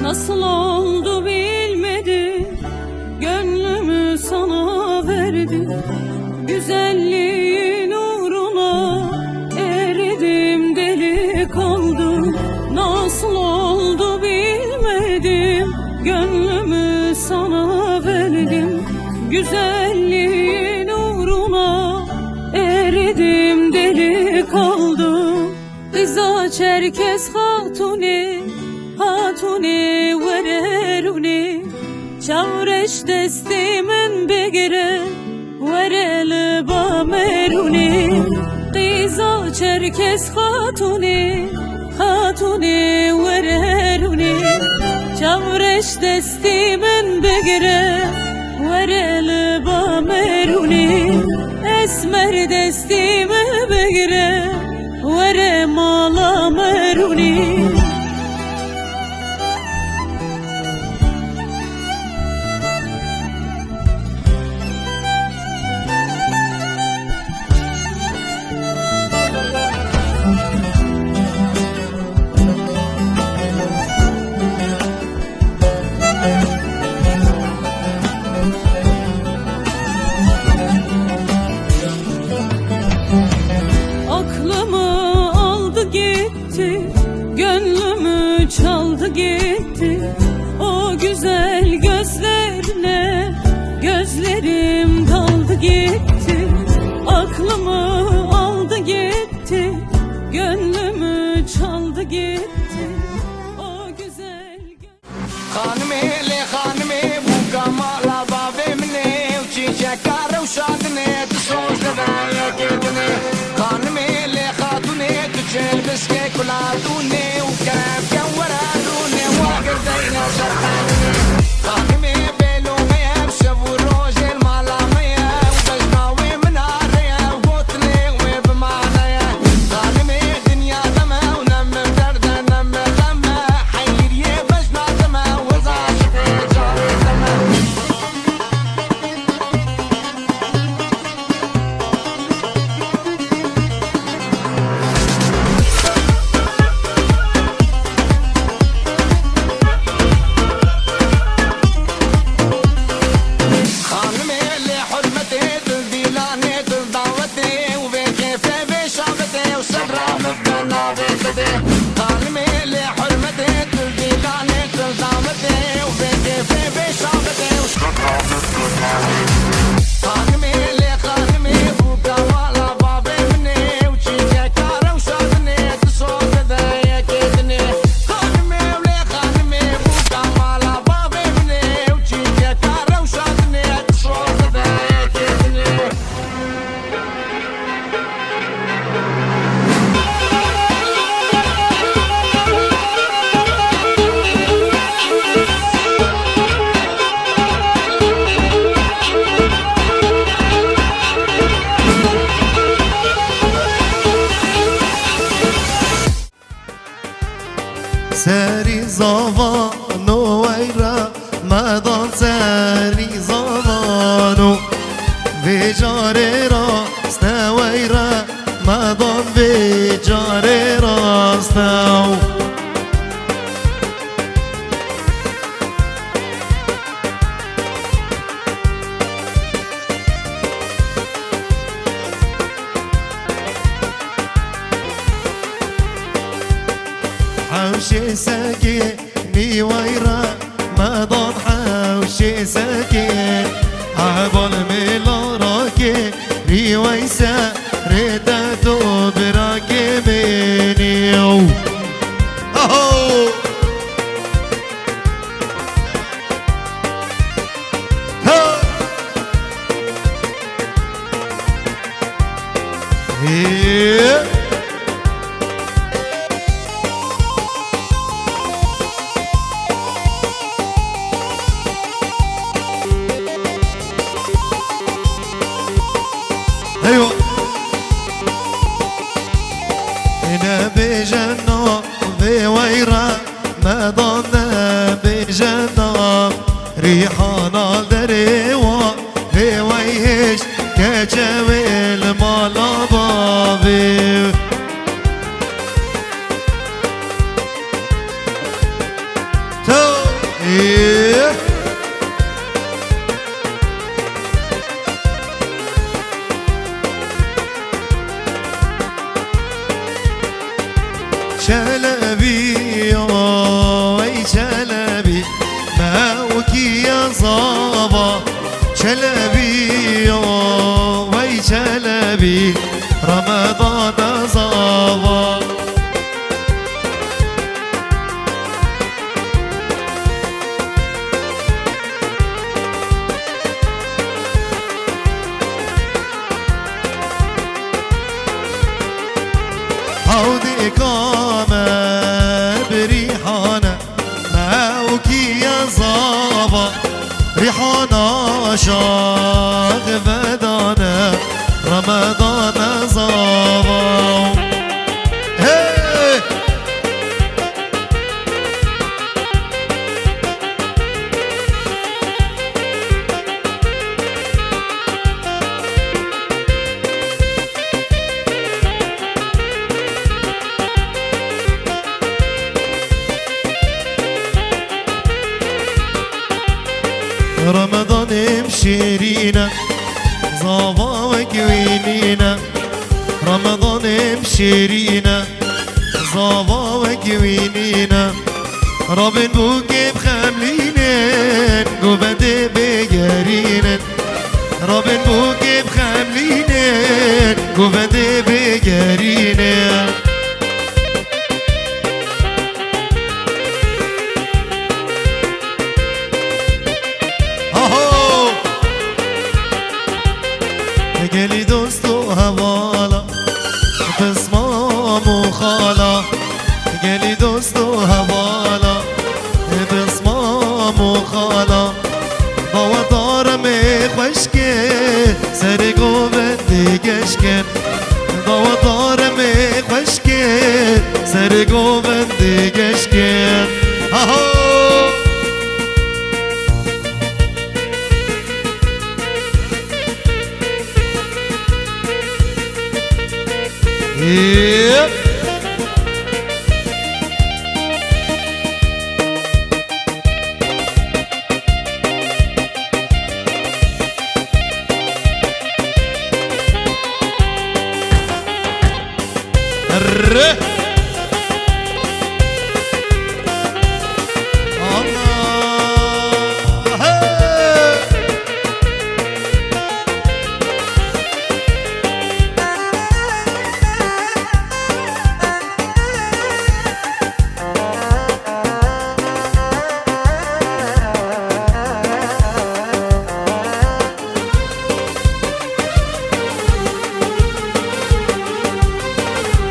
Nasıl oldu bilmedim, gönlümü sana verdim. Güzelliğin uğruna eridim, deli kaldım. Nasıl oldu bilmedim, gönlümü sana verdim. Güzelliğin uğruna eridim, deli kaldım. Rıza Çerkes hatuni, hatuni vereruni. Çavreş desti min begire verel bameruni. Rıza Çerkes hatuni, hatuni vereruni. Çavreş desti min begire verel bameruni. Esmer desti min begire vere mala meruni. Gönlümü çaldı gitti o güzel gözlerine. Gözlerim daldı gitti, aklımı aldı gitti. Gönlümü çaldı gitti o güzel خانمي لي خانمي بو كمالا بابي مني وشيشة كارة وشادني تصوص لذايا كيدني. خانمي لي خاتوني تجيل بسكي كلاتوني وكرام كورانوني واقر دينا شرحاني. خانمي بيلو ميا بشبو روجي المالا ميا وبجناوي من عريا وقوتني وبمعنايا. خانمي دنيا دما ونم بدردة نم غما حير يبجنا دما وزاش في جاري دما. خانمي لحرمتي تلديلاني تلدعوتي وبكيفي بشعبتي وصبرا مبنا بكتي. خانمي لحرمتي تلديلاني تلدعوتي وبكيفي بشعبتي وصبرا مبنا بكتي. خانمي لخانمي بوكا والا بابي مني وشيشة كارة وشادني تصوت ذايا كيدني. خانمي ولخانمي بوكا والا بابي مني وشيشة كارة وشادني تصوت ذايا كيدني. سری زمانو ویرا مدان سری زمانو ویجاره راست ویرا مدان ویجاره راست. حوشي ساكني ويرا مدان حوشي ساكن عبال ملاراكي ريويسا ريتا توبراكي منيو. أهو ايوه انا بجنة بويرة مدانا بجنة ريحانا دريوة بويهش كجويل مالا بابي. تو إيه شلبي وي شلبي ماوكي يا صابا شلبي وي شلبي رمضان صابا عودي قامة بريحانة ماوكي يا صابا ريحانة شاغ بدانا رمضان صابا هي رمضان مشيرينا صابا وكوينينا رمضان مشيرينا صابا وكوينينا رابن بوكي بخملينين قبد بجارينين رابن بوكي بخملينين قبد بجارينين قالي دوستو هوالا بصمام وخالا قالي دوستو هوالا بصمام وخالا ضوى دار مخوشكن سرقو بندي قشكن ضوى دار مخوشكن سرقو بندي قشكن اهو Yeah.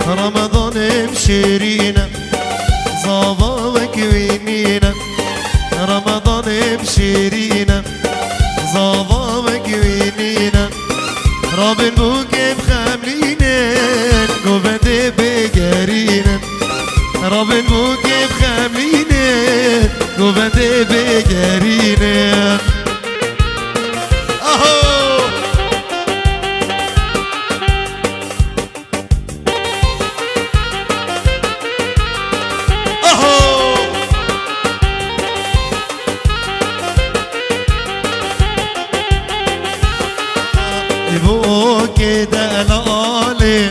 رمضان مشيرينا صابا وكوينينا رمضان مشيرينا صابا وكوينينا رابن بوكي بخملينين قبد بجارينين رابن بوكي بخملينين قبد بجارينين اهو بوكي دلالي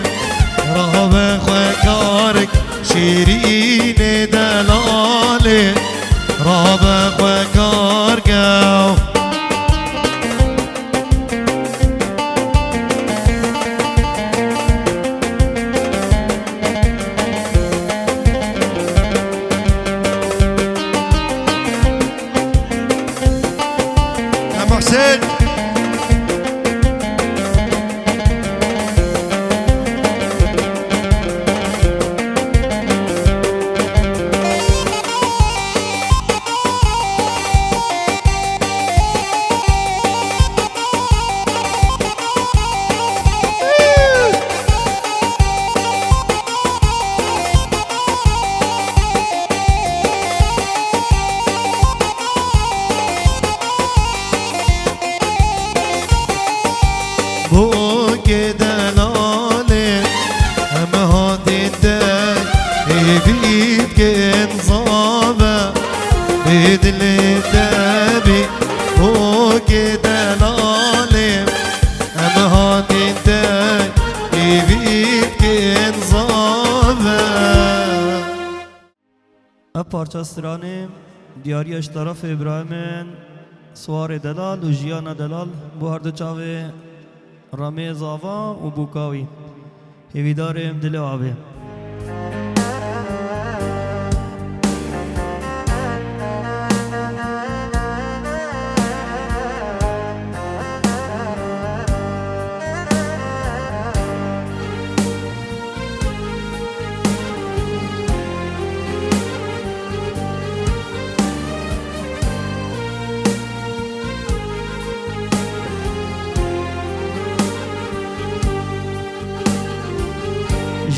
رهب خكارك شيرين دلالي رهب خكارك يا محسن بوكي دلالي هم هادي الداي بيد كنصابة بيد اللي پارچسترانه دیاریش طرف ابراهیم سوار دلال و جیان دلال بو هر دو چاوه رامه زاوا و بوکاوی هیویدارم دل آبه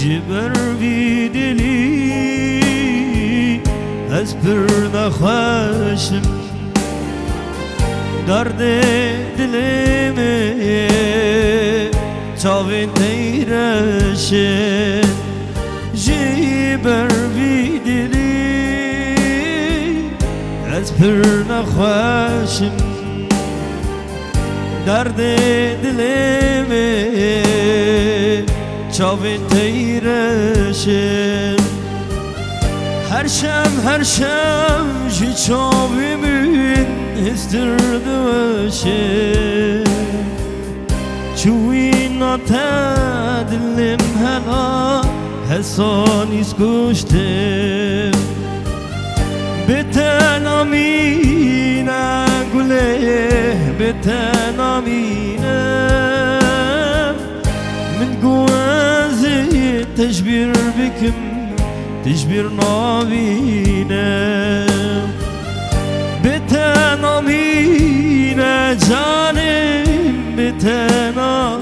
جبر بی دلی از پر نخوشم درد دلمه چاوین تیرشن جبر بی دلی از پر نخوشم درد دلمه چاوین تیرشم هر شم جی چاوی من استردوشم چوی ناتا دلم هلا حسانیز کشتم بتن آمینه گله بتن آمینه من قوازي تجبير بكم تجبير نابينا بتنامينا جانم بتنامينا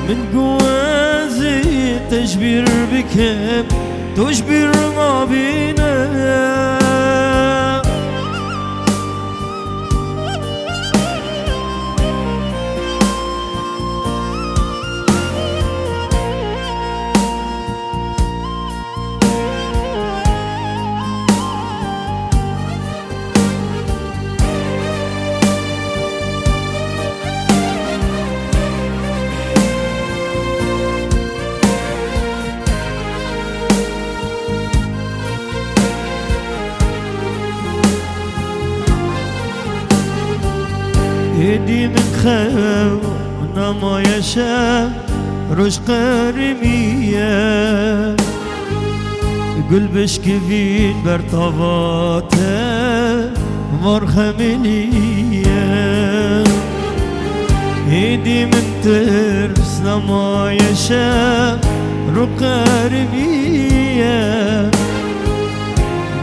من قوازي تجبير بكم تجبير نابينا هدي من خاو نما يشا روش قرمية قل بشكفين برطواته مرخملية هدي من ترس نما يشا رو قرمية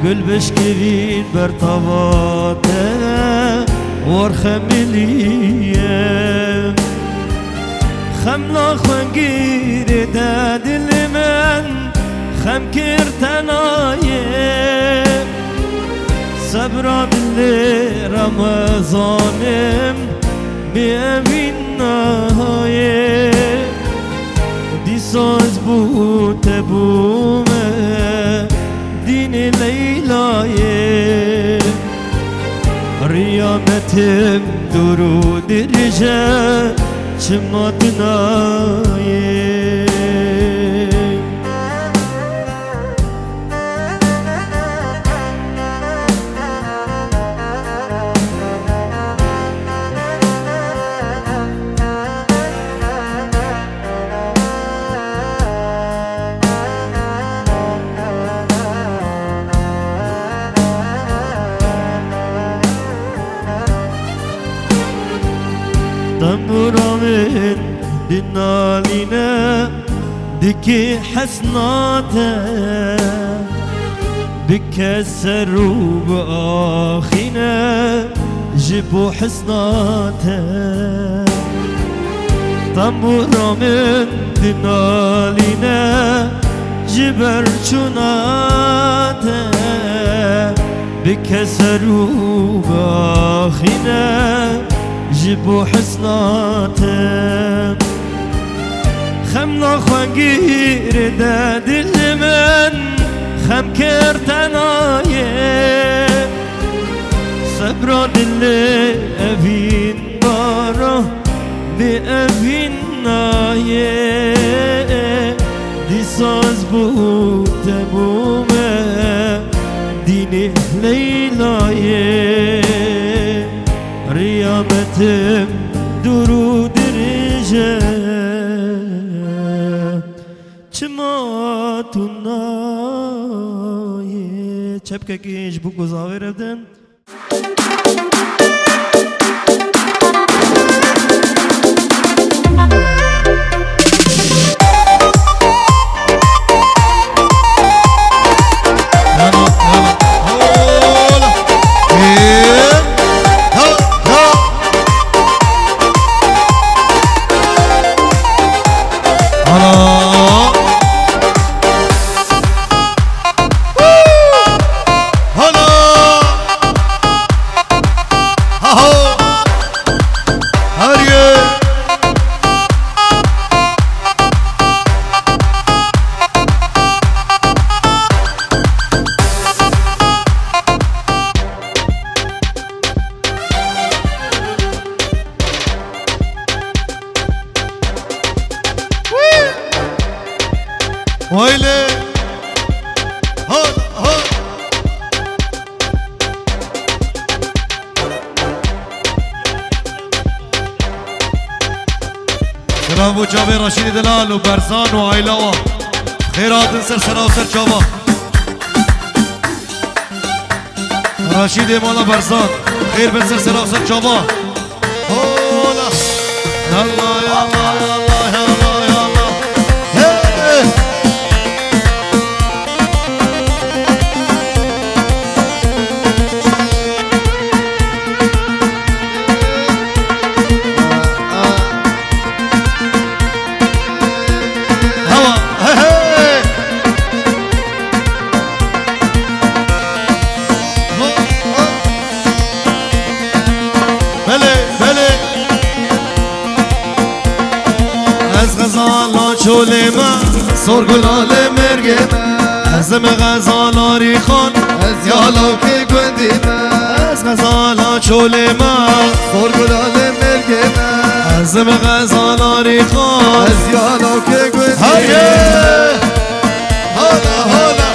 قل بشكفين برطواته ورخملية خملا خنقير داد المن خم كرتنايم صبرا باللي رمضانم بأمين نهايم دي ساز بوت بومه دين ليلايم Riyametim duru dirce çımadınayım Tamburamın dinaline diki hasnate بكسروا بآخنا جبوا حسناته طنبورا من دنالنا جبر شناته بكسروا بآخنا جبوا حسناته خمنا خنقير داد المن خم كرتنايه صبرا دل أبين بارا بأبين نايه دي ساز بود تمومه دین لیلایه ریامتم درود رجه چما تو نایه چپکه کهش بو گذاوه رفتن ويلي هلا هلا سلام بو جابي رشيد دلال وبرزان وعيلوه خيرات سلسلة وسرجوه رشيد مالا برزان خير بالسلسلة وسرجوه هلا يلا يلا يلا يلا يلا هي شوله ما سر گلال مرگ ما ازم غزالاری خان از یالا که گندی ما از غزالا شوله ما سر گلال مرگ ما ازم غزالاری خان از یالا که گندی هالا هالا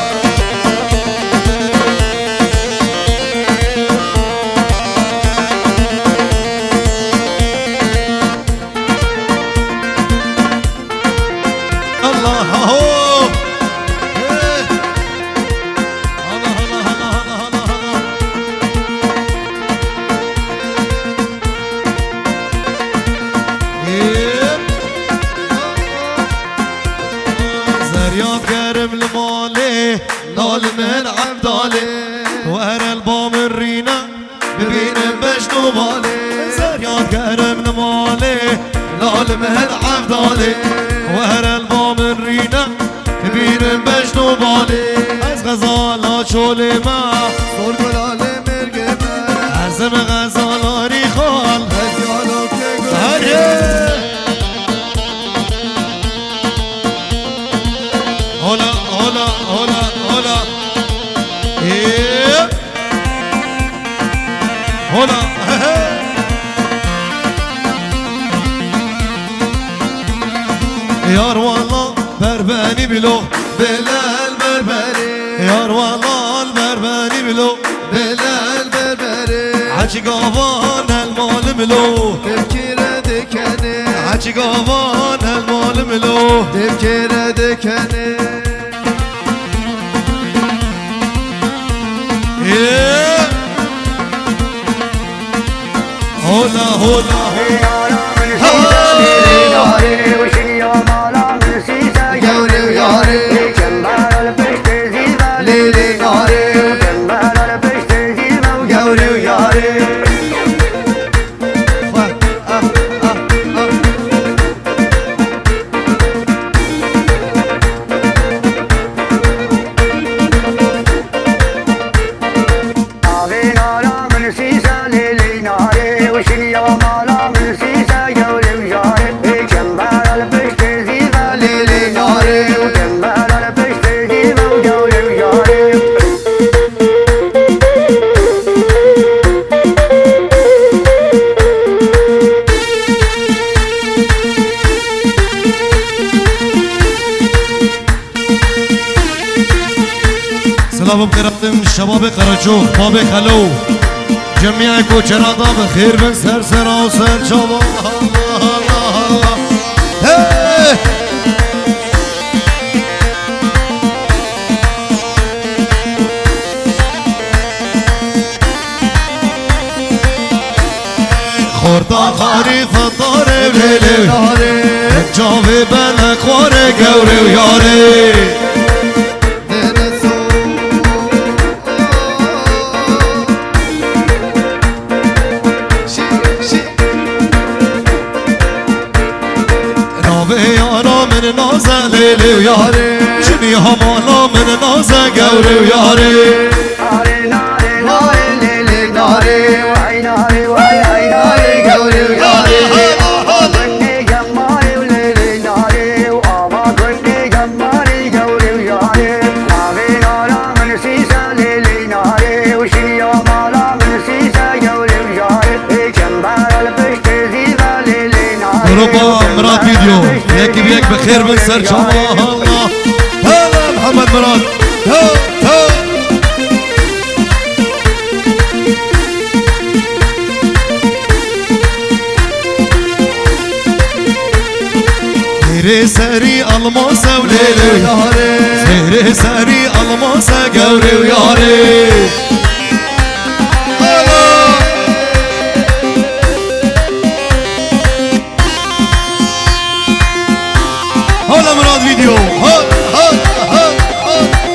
نال من عبدالي وأرى البام الرينا ببين بجنو بالي زريان كرم لمالي نال من عبدالي وأرى البام الرينا ببين بجنو بالي از غزالا شولي ما صور گلال مرگ ما عزم غزالا ریخال از یالو که گل هلا هلا هلا هلا ايه هلا يار والله برباني بلو بلال بربري يار والله البرباني بلو بلال بربري عجي قوان المال ملو تفكير دكني عجي قوان المال ملو تفكير دكني هولا هولا Mala سلام بقراتم شباب قرچوخ باب خلو جميع کوچرادا بخیر بن سر سر و سر شباب الله الله الله هی خوردا خاری فطاره لیلی جاوی بلک خواره گوری و یاری من نازه لیلی و یاری شنی همانا من نازه گوری و یاری ناری ناری ناری لیلی ناری وای ناری وای ای ناری گوری و یاری گنی گماری و لیلی ناری و آوا گنی گماری گوری و یاری ناغی نارا من سیسا لیلی ناری و شنیا مالا من سیسا گوری و یاری جنبار الپشت زیبا لیلی ناری گروپا مراد ویدیو یکی بیک بخیر بن سر شما الله هلا محمد مراد ها ها سری سری الماسه و لیلی و یاری سری سری الماسه گوری و یاری هلا مراد ویدیو ها ها ها ها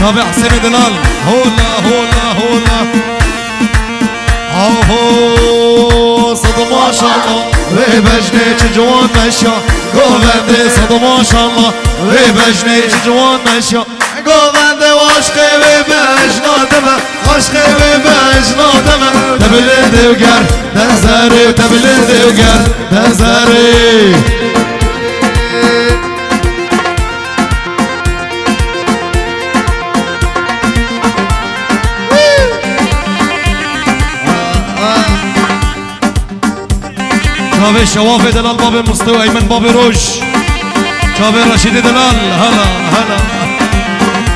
شابع حسين دلال هولا هولا هولا هو صد ما شاء الله وبجني جوان مشى قوبندي صد ما شاء الله وبجني جوان مشى قوبندي واشقي وبجنا دمه عاشقي وبجنا دمه تبلد وقر نزاري تبلد وقر نزاري شاب شواف دلال باب مستوى ايمن باب روش شاب رشيد دلال هلا هلا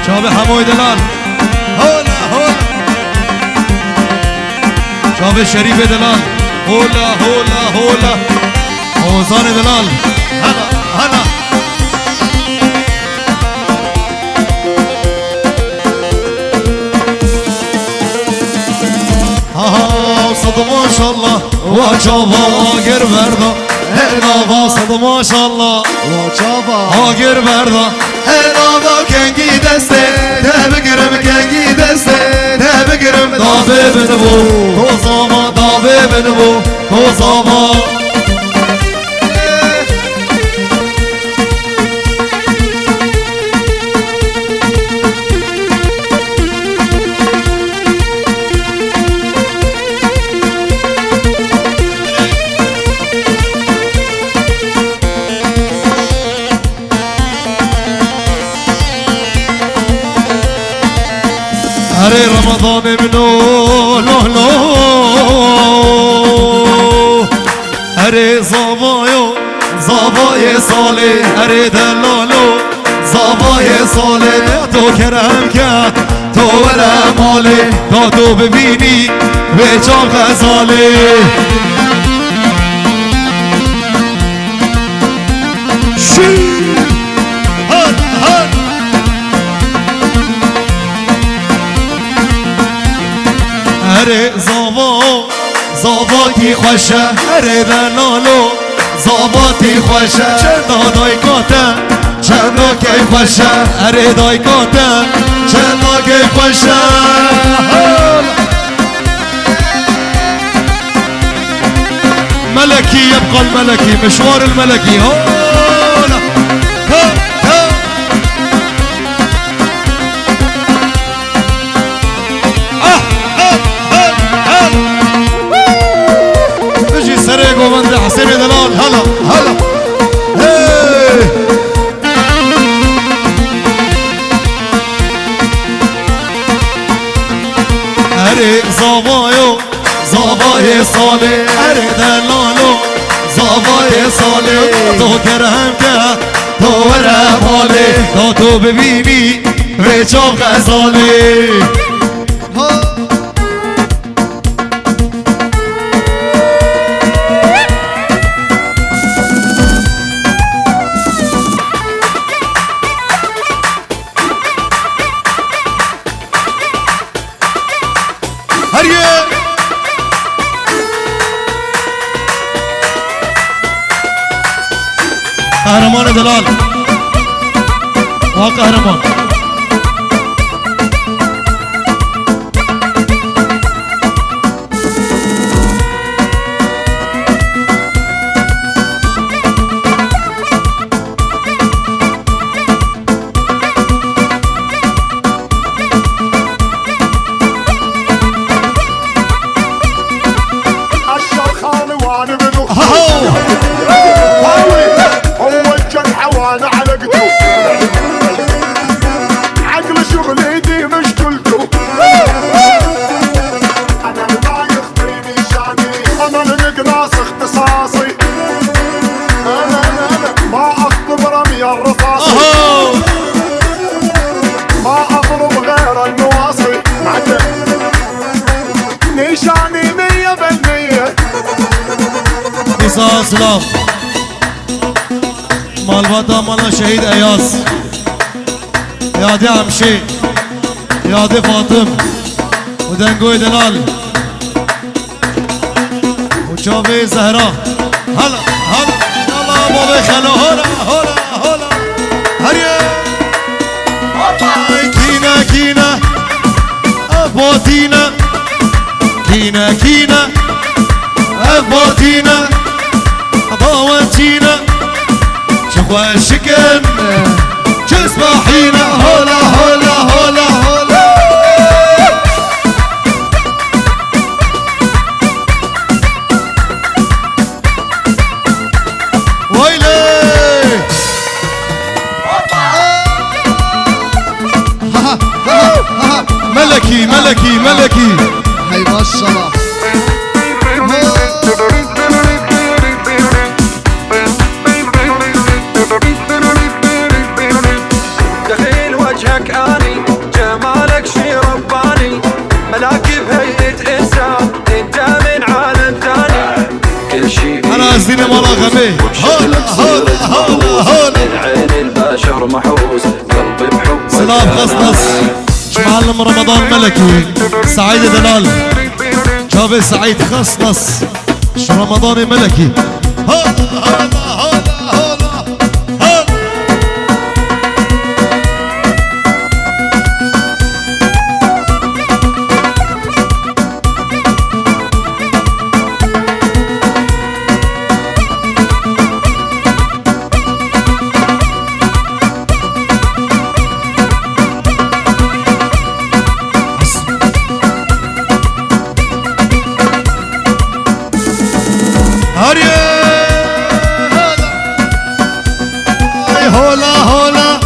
شاب حموي دلال هلا هلا شاب شريف دلال هلا هلا هلا اوزان دلال هلا هلا صد ما شاء الله وجابا آگر بردا هنابا صد ما شاء الله وجابا آگر بردا هنابا کنگی دسته ده بگرم کنگی دسته ده بگرم دابه بنبو کوزاما دابه بنبو کوزاما هري رمضان منو لو لو هري زابايو زاباي صالي هري دلالو زاباي صالي تو کرم کرد تو ولا مالي تو ببینی به جام غزالی هره زاواتی خوشه هره دلالو زاواتی خوشه چند دایکاته چند که خوشه هره دایکاته چند که خوشه ملكي يبقى الملكي مشوار الملكي هولا ها ها اره زاوایو زاوای ساله اره دلالو زاوای ساله تو کرم که تو وره ماله تا تو ببینی به چاق غزاله قهرمان دلال و قهرمان الشرخان وانا منو عقل شغل ايدي مشكلته انا اللي ما يخطيني شاني انا اللي مقناص اختصاصي انا ما اخطب رمي الرصاصي ما اضرب غير النواصي نيشاني 100% قصاص لاف مالباتا مالا شهيد اياس يادي عمشي يادي فاطم ودنقوي دلال وشوفي زهرة هلا هلا يلا بابي خلو هلا هلا هلا هريا كينا كينا ابوتينا كينا كينا ابوتينا ابوتينا شكوى الشكن جسمحينا هلا هلا هلا هلا ويلي ملكي ملكي ملكي هاي ما شاء الله دخيل وجهك اني جمالك شي رباني ملاكي بهيئة انسان انت من عالم ثاني كل شي انا ازيني مرة غبي هلا هلا هلا هلا من عين البشر محوس قلبي بحب سلام خصنص معلم رمضان ملكي سعيد دلال شافي سعيد خصنص رمضاني ملكي هلا هلا هلا هلا هلا هولا هولا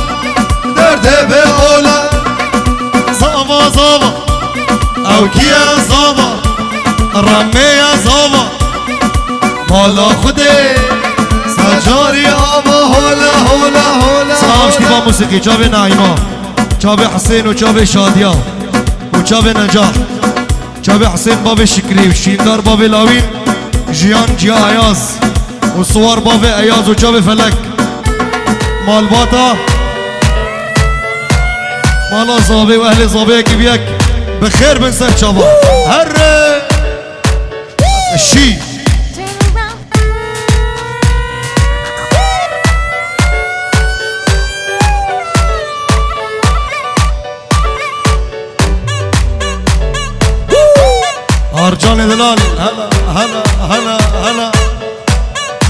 درد به اولا زاوا زاوا او کیا زاوا رمه زاوا مالا خوده سجاری آوا هولا هولا هولا سلام شتیبا موسیقی چاوه نعیما چاوه حسین و چاوه شادیا و چاوه نجاح چاوه حسین باب شکری و شیندار باب لاوین جیان جیا ایاز و سوار باب ایاز و چاوه فلک مالباتا مالا زابي واهل زابي كبيك بخير بن سر شباب هر الشي ارجان دلال هلا هلا هلا هلا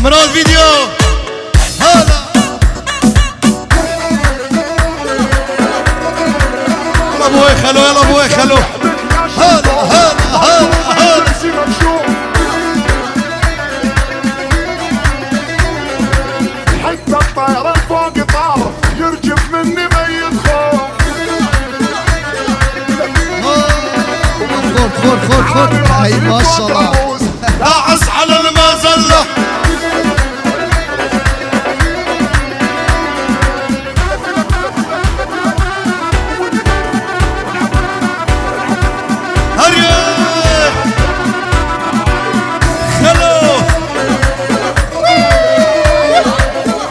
مراد فيديو هلا ابوي خلو يلا ابوي خلو هلا هلا هلا هلا حتى الطيران فوق طار يرجف مني ميت خوف خد هاي ما شاء الله اعس على المزلة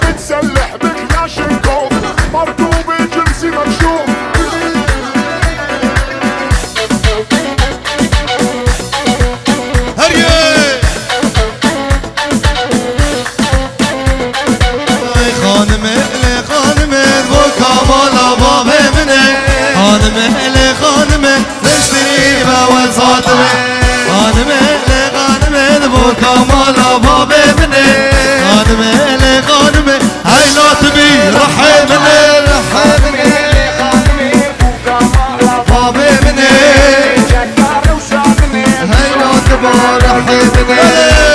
بتسلح بكلاشنكوف مركوب جنسي مكشوف خانمه نشتري بوزاتمه خانمه بوكا مالا باب مني خانمه هاي لا تبي رحمني باب مني هاي لا تبي رحمني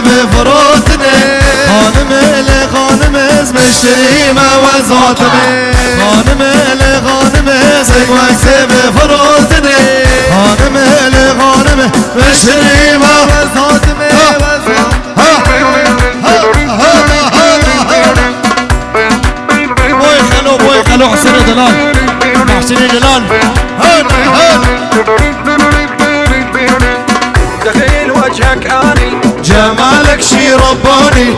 بفروتني خانمه مشتري موزاتني خانمه سكوكسي بفروتني خانمه مشتري موزاتني بوي خلو حسين دلال دخيل وجهك اني جمالك شي رباني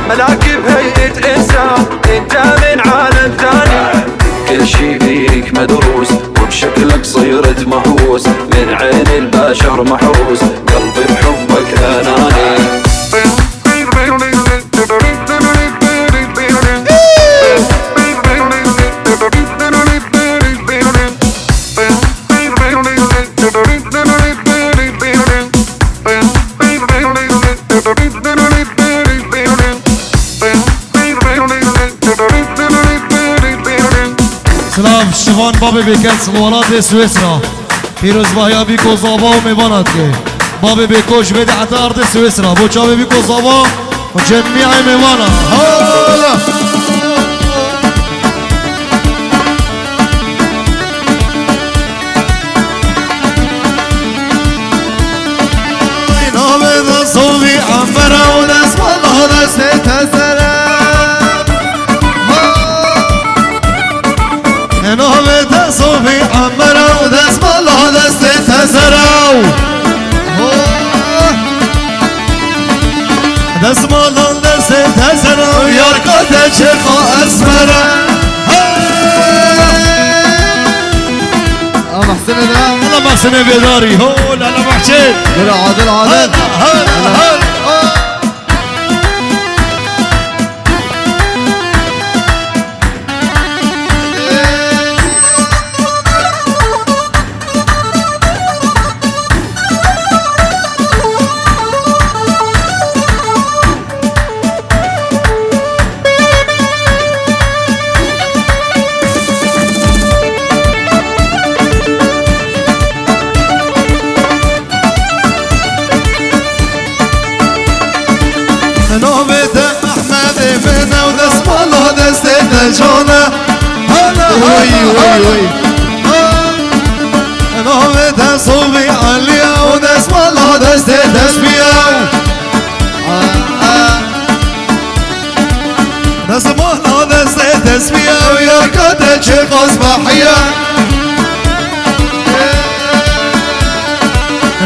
ملاكب هيئة إنسان انت من عالم ثاني كل شي فيك مدروس وبشكلك صيرت مهووس من عين البشر محروس قلبي بحبك أناني سلام شوان بابی بیکن سوالات سویسرا پیروز بایا بیکو زابا و میباند که بابی بیکوش بده حتی ارد سویسرا بوچا بیکو زابا و جمعی میباند حالا اینا به دستوی عمبره و دست والله دست تزره نام تصوفي عمرو دست بالله دست تزرو دست بالله دست تزرو ياركات شيخو اسمره محسن دلال الله محسن بيداري هو لا محسن عادل جانا هلا وي انا بتصوبي عليا ودس والله دست بيا دس والله دست بيا ويا كاتل شيخ اصبحيا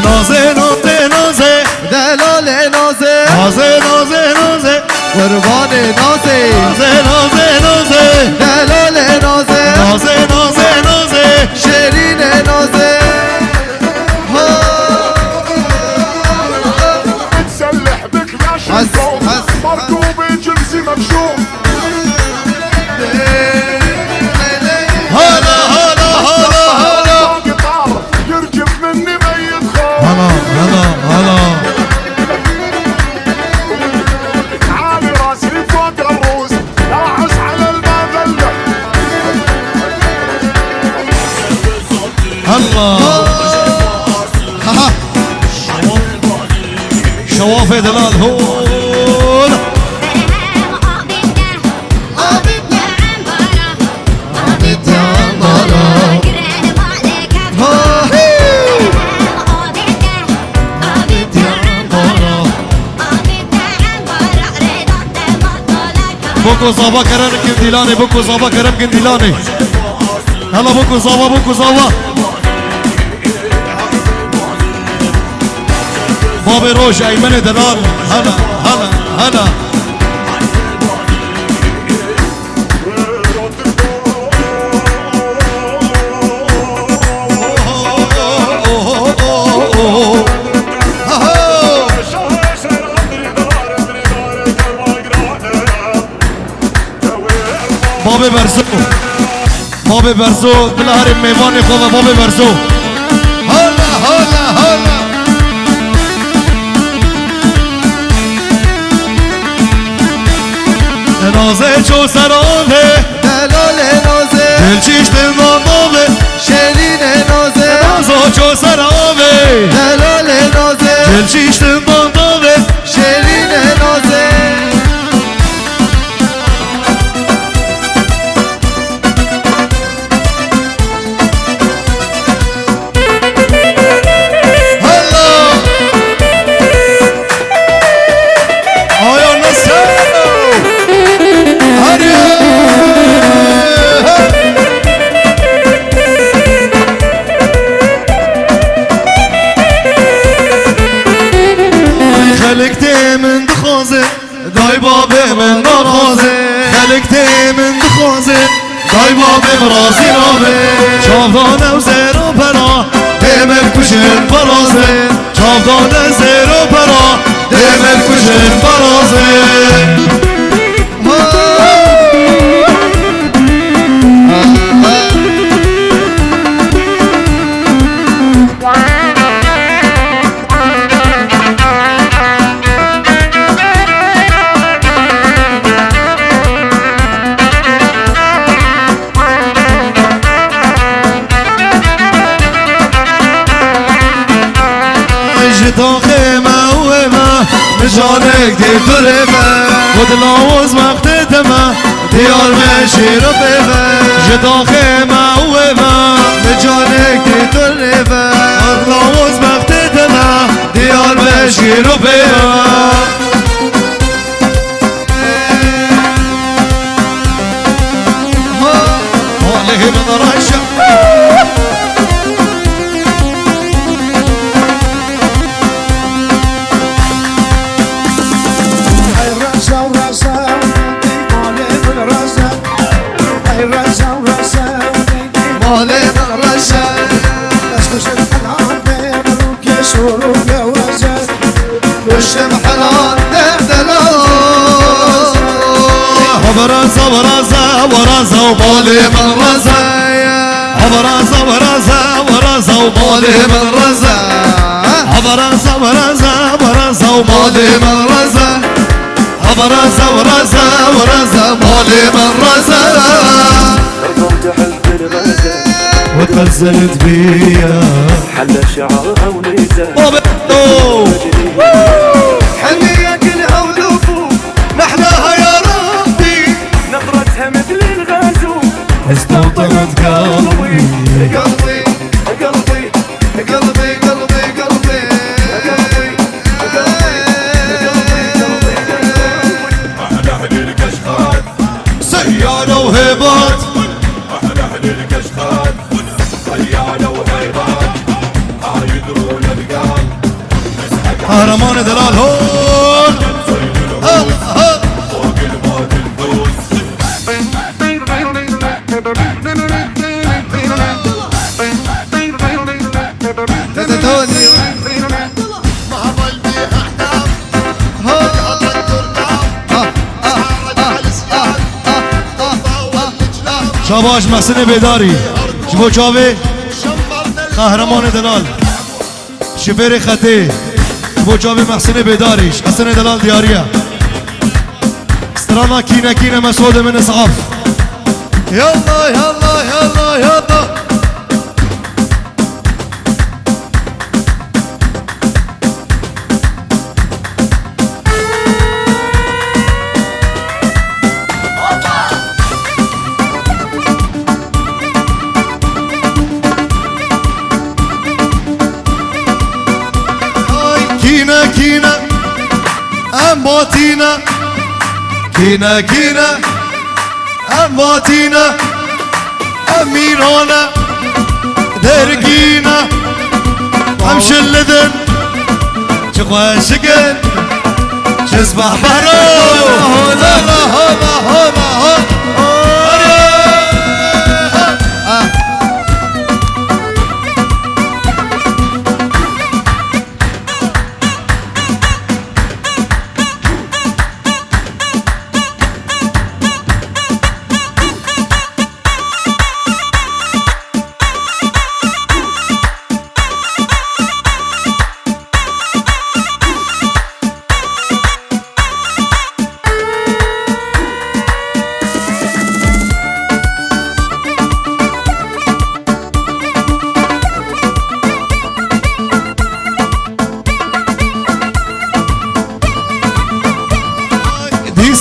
نازي دلال نازي قربان نازي دلال نازي شیرین نازي بتسلح بكلاشنكوف مركوب جنسي مكشوف هلا قطار يركب مني ميت خوف هلا شوافي دلال هون بوكو صابا كرم كنديلاني بوكو صابا كرم كنديلاني هلا بوكو صابا بوكو صابا بابي روش ايمن دلال هلا هلا هلا بابي برزو بابي برزو بالهرم ميواني خوضا بابي برزو هلا هلا هلا نازه چو سرانه دلال نازه دلچیش دندانامه شیرین نازه نازه چو سرانه دلال نازه دلچیش دندانامه شیرین نازه خلقتي من دخوزي داي بابي من نخوزي خلقتي من دخوزي داي بابي براسي رابي شافدانه وزيرو برا ديمك كشن برازي شافدانه زيرو برا ديمك كشن برازي خيمة وما مشانك دي طرفة ودلاوز مقتدمة ديار ماشي رفيفة جدا خيمة وما مشانك دي طرفة ودلاوز مقتدمة ديار ماشي رفيفة والله من رشا برازة برازة برازة وبالي من رزة برازة برازة برازة وبالي من رزة برازة برازة برازة وبالي من رزة برازة برازة برازة بالي من رزة تحب الغزة وتغزلت بيا حل شعرها ونيزة حنية كلها ولوفو نحلاها يا ربي نظرتها مثل الغازو استوطنت قلبي قلبي قلبي قلبي قلبي قلبي احلى اهل الكشخات سيارة وهبات احلى اهل الكشخات صيانة وهيبات يدرون القلب قهرمان دلال هون فوق الموت الدوس تتوني شاباش محسن بیداری جبو چاوی قهرمان دلال شفیر خطی جبو چاوی محسن بیداریش حسن دلال دیاریه استرانا کینه کینه مسعود من اسعاف يلا يلا يلا يلا باتينا كينا كينا باتينا ميرانا درقينا شلذن شقواشقن شسبح برو هلا هلا هلا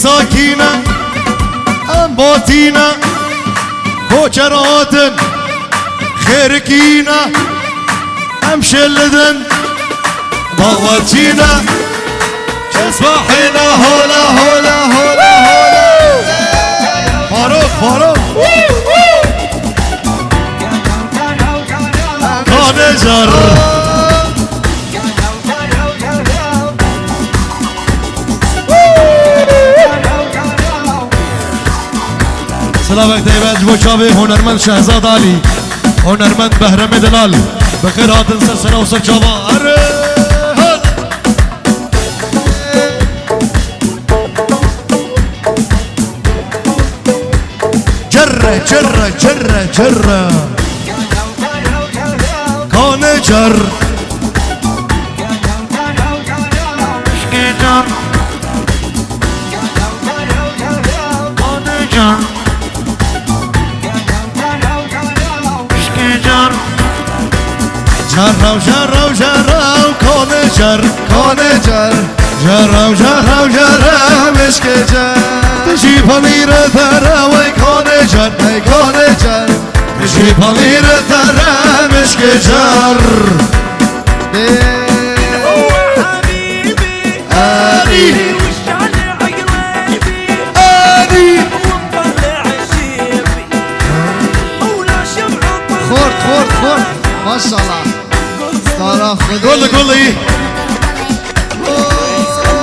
ساكينة باتينا كوشراتن خيركينا مشلذن ضغطينا تسبحينا هولا هولا هولا هولا فاروق فاروق كانجر سلامك ديباج بوشابي هنرمند شهزاد علي هنرمند بهرم دلال بخير هاتن سلسلة وصل شابا جرة جرة جرة جرة كان جر شكيجر كان جر جرو جرو جرو كونجر كونجر جرو جرو جرو مشكجر تجيب امير ثرى وي كونجر اي كونجر تجيب امير ثرى مشكجر هو حبيبي اني وشعل عقليبي اني ومطلع شيبي ولا شمعة خورد خورد خورد ما شاء الله صراخ قول لي قول لي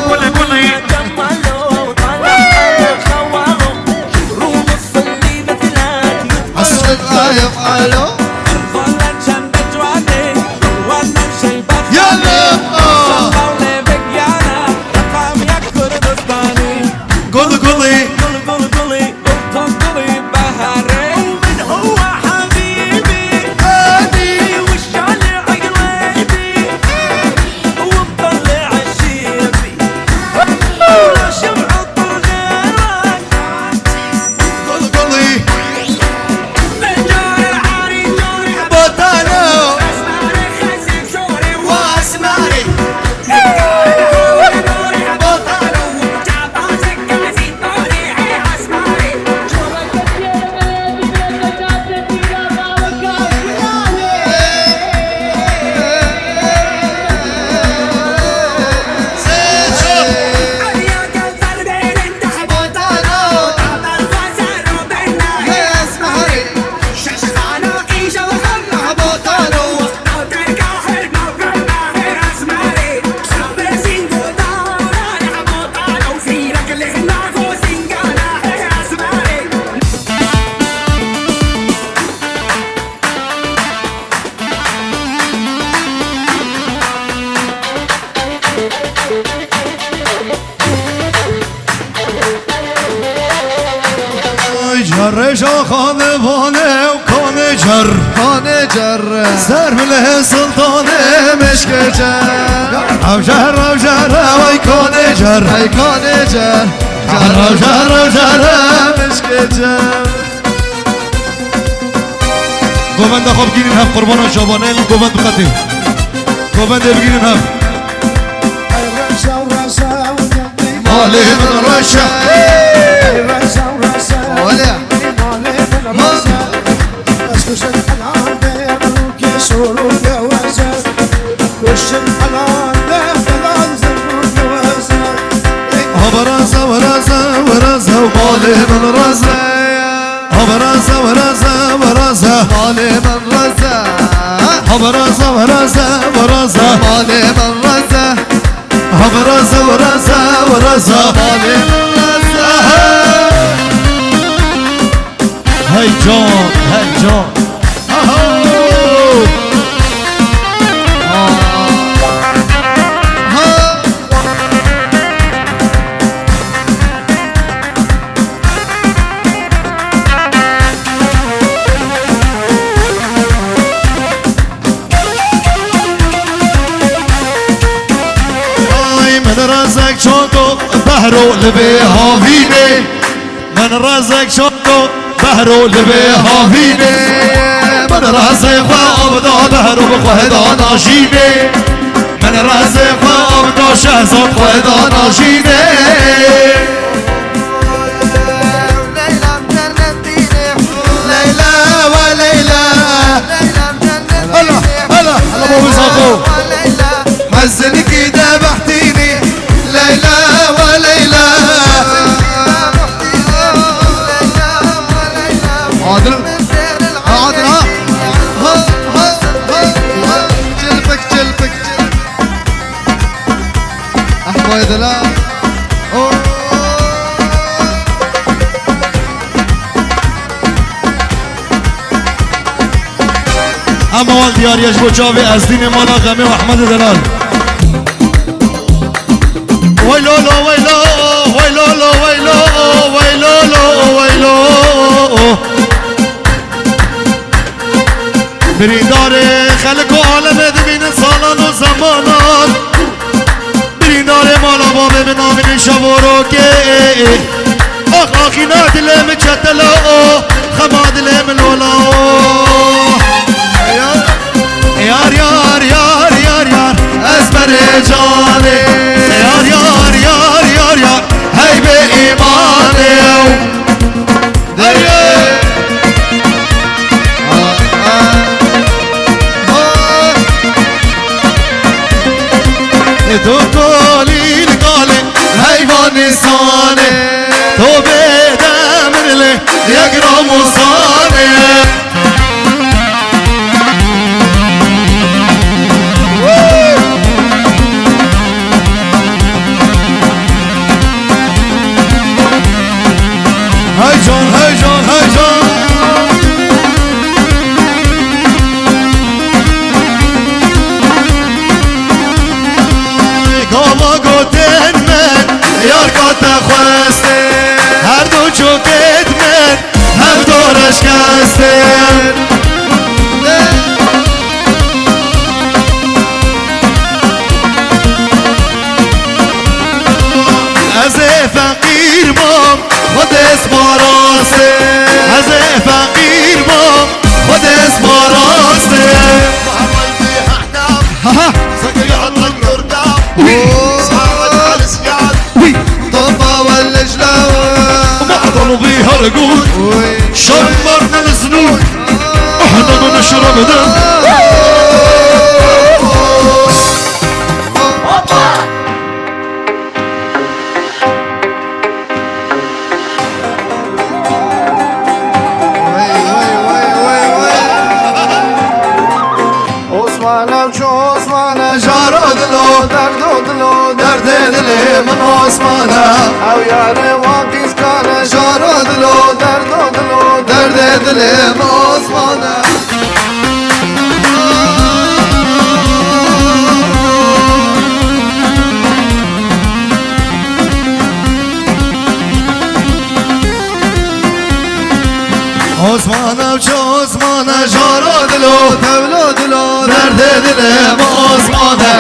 قول لي قول لي حسن يفعلوا يلا قول لي قول لي جرشا خانوانه و کانجر كونجر سر بله سلطانه مشکجر او جر وی کانجر اي كونجر او جر مشكجر گوبنده خوب گیرین هم قربان شابانه گوبند بخطی گوبنده بگیرین هم مالی من رشا ولا براسه وراسه وراسه ومالي من راسه براسه وراسه وراسه مالي من رزة براسه وراسه وراسه مالي من رزة براسه وراسه وراسه مالي من رزة هاي جون هاي جون من رزق شوقو بهرو لبي هافيني من رزق شوقو بهرو لبي هافيني من رزق وابدا بهرو بخوهدا ناشيني من رزق وابدا شهزاد خوهدا ناشيني ليلى وليلى هلا هلا هلا مو بيصافو حزنك ذبحتيني ليلى وليلى عادل عادل جلبك جلبك أحمد لا اما والدي ياریش بو جاوی از دین مالا غمی و احمد دلال ویلولو ویلو ویلولو ویلو ویلولو ویلو بریندار خلق و عالم دبین سالان و زمانان بریندار مالا بابه به نامین شبورو که آخ آخی نادلم چتلو خمادلم لولا یار یار یار یار یار اسمر جانه یار یار یار یار یار هی به ایمانه تو قالی قاله حیوان سانه تو بدم رله یک راموسانه هاي جون هاي جون هاي جون گاوا گوتن من یار گوت خواسته هر دو چوکت من هر دورش کسته از فقیر مام خود اسماراسته از فقیر مام خود اسماراسته طوبة والجلاوة معضلوا بيها رجول شمرنا الزنود احنا ما نشرب دم درد دل من آسمانه او یار واقعیز کانه شارا دلو درد دل من آسمانه آسمانه و چه آسمانه شارا دلو درد دل من آسمانه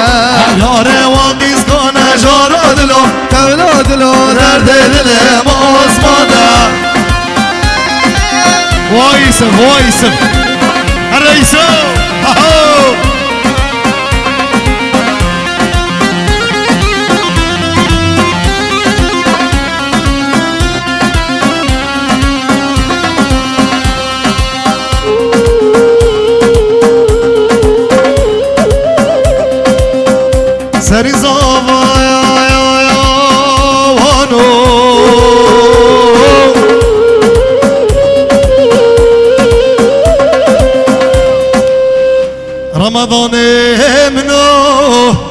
یار واقعیز کانه شارا دلو درد دل من آسمانه وایسم الرئیسو سری زاوا وانو رمضان منو